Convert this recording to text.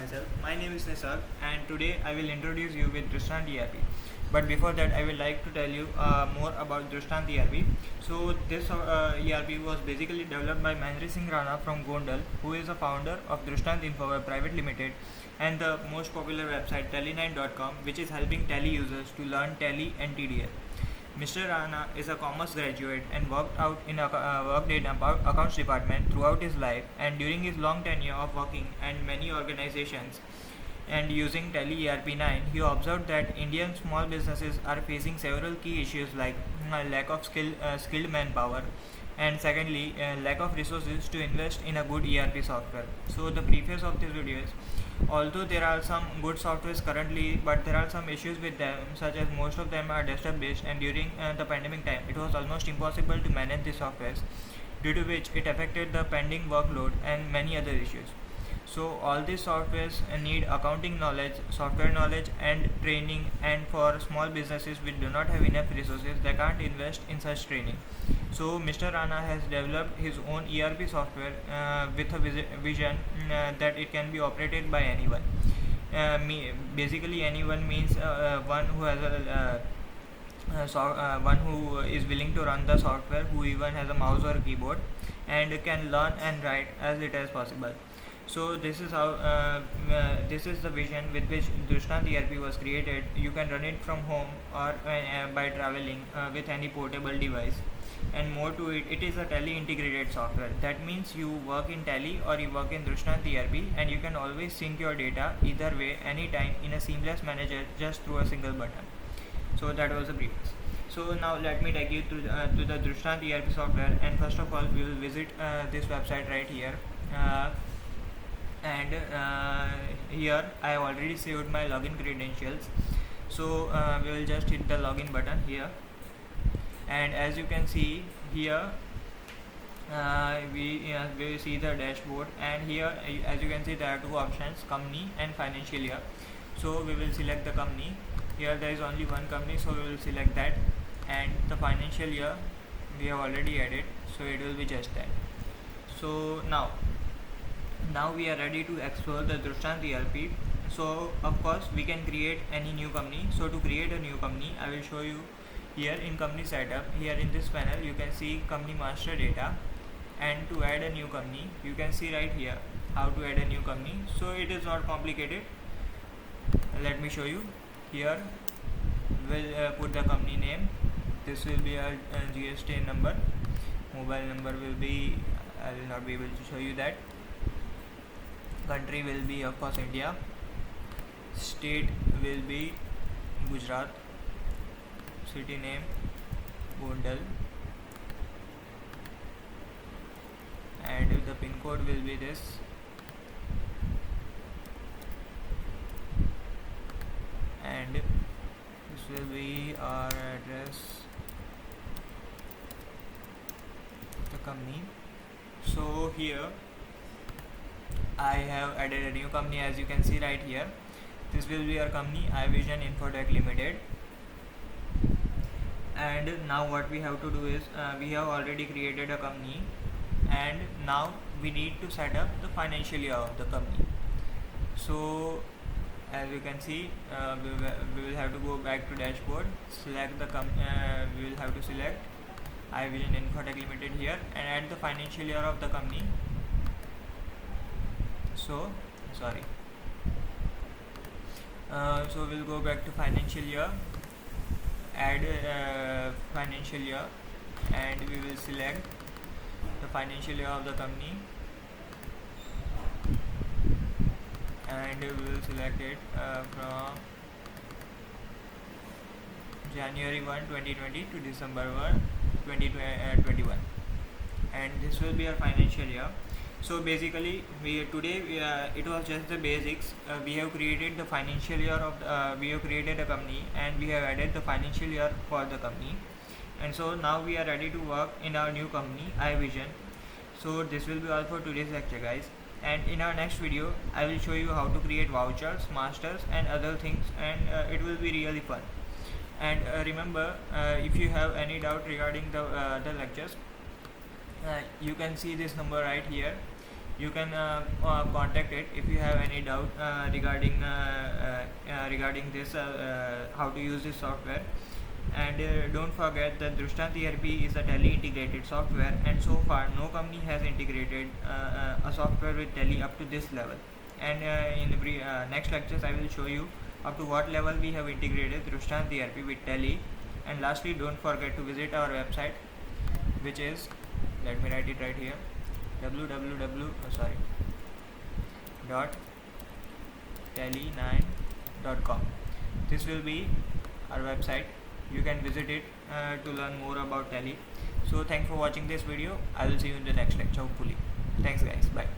myself. My name is Nisarg, and today I will introduce you with Dristant ERP. But before that, I would like to tell you more about Dristant ERP. So this ERP was basically developed by Mahendra Singh Rana from Gondal, who is a founder of Dristant Infoware Private Limited and the most popular website Tally9.com, which is helping Tally users to learn Tally and TDL. Mr. Rana is a commerce graduate and worked in accounts department throughout his life, and during his long tenure of working in many organizations and using Tally ERP9, he observed that Indian small businesses are facing several key issues like lack of skilled manpower, and secondly lack of resources to invest in a good ERP software. So the preface of this video is, although there are some good softwares currently, but there are some issues with them, such as most of them are desktop based, and during the pandemic time it was almost impossible to manage the softwares, due to which it affected the pending workload and many other issues. So all these softwares need accounting knowledge, software knowledge and training, and for small businesses which do not have enough resources, they can't invest in such training. So Mr. Rana has developed his own ERP software with a vision that it can be operated by anyone. Basically anyone means one who has one who is willing to run the software, who even has a mouse or a keyboard and can learn and write as little as possible. So this is how this is the vision with which Dristant ERP was created. You can run it from home or by traveling with any portable device. And more to it, it is a Tally integrated software. That means you work in Tally or you work in Dristant ERP, and you can always sync your data either way, anytime, in a seamless manner, just through a single button. So that was the previous. So now let me take you to the Dristant ERP software, and first of all we will visit this website right here. And here I have already saved my login credentials, so we will just hit the login button here, and as you can see here we see the dashboard, and here as you can see there are two options, company and financial year. So we will select the company. Here there is only one company, so we will select that, and the financial year we have already added, so it will be just that. So now we are ready to explore the Dristant ERP. So of course we can create any new company. So to create a new company, I will show you here in company setup. Here in this panel you can see company master data, and to add a new company you can see right here how to add a new company. So it is not complicated. Let me show you. Here we'll put the company name. This will be our GST number. Mobile number will be, I will not be able to show you that. Country will be of course India. State will be Gujarat. City name Gondal, and the pin code will be this. And this will be our address, the company. So here I have added a new company, as you can see right here. This will be our company, iVision Infotech Limited. And now what we have to do is we have already created a company, and now we need to set up the financial year of the company. So as you can see, we will have to go back to dashboard, select the we will have to select iVision Infotech Limited here, and add the financial year of the company. So sorry, so we'll go back to financial year, add financial year, and we will select the financial year of the company, and we will select it from January 1, 2020 to December 1, 2021, and this will be our financial year. So basically it was just the basics. We have created the financial year of we have created a company, and we have added the financial year for the company, and so now we are ready to work in our new company iVision. So this will be all for today's lecture, guys, and in our next video I will show you how to create vouchers, masters and other things, and it will be really fun. And remember, if you have any doubt regarding the lectures, you can see this number right here. You can contact it if you have any doubt regarding this how to use this software. And don't forget that Drishtant ERP is a Tally integrated software, and so far no company has integrated a software with Tally up to this level. And in the next lectures I will show you up to what level we have integrated Drishtant ERP with Tally. And lastly, don't forget to visit our website, which is, let me write it right here, www.tally9.com. This will be our website. You can visit it to learn more about Tally. So thanks for watching this video. I will see you in the next lecture hopefully. Thanks guys, bye.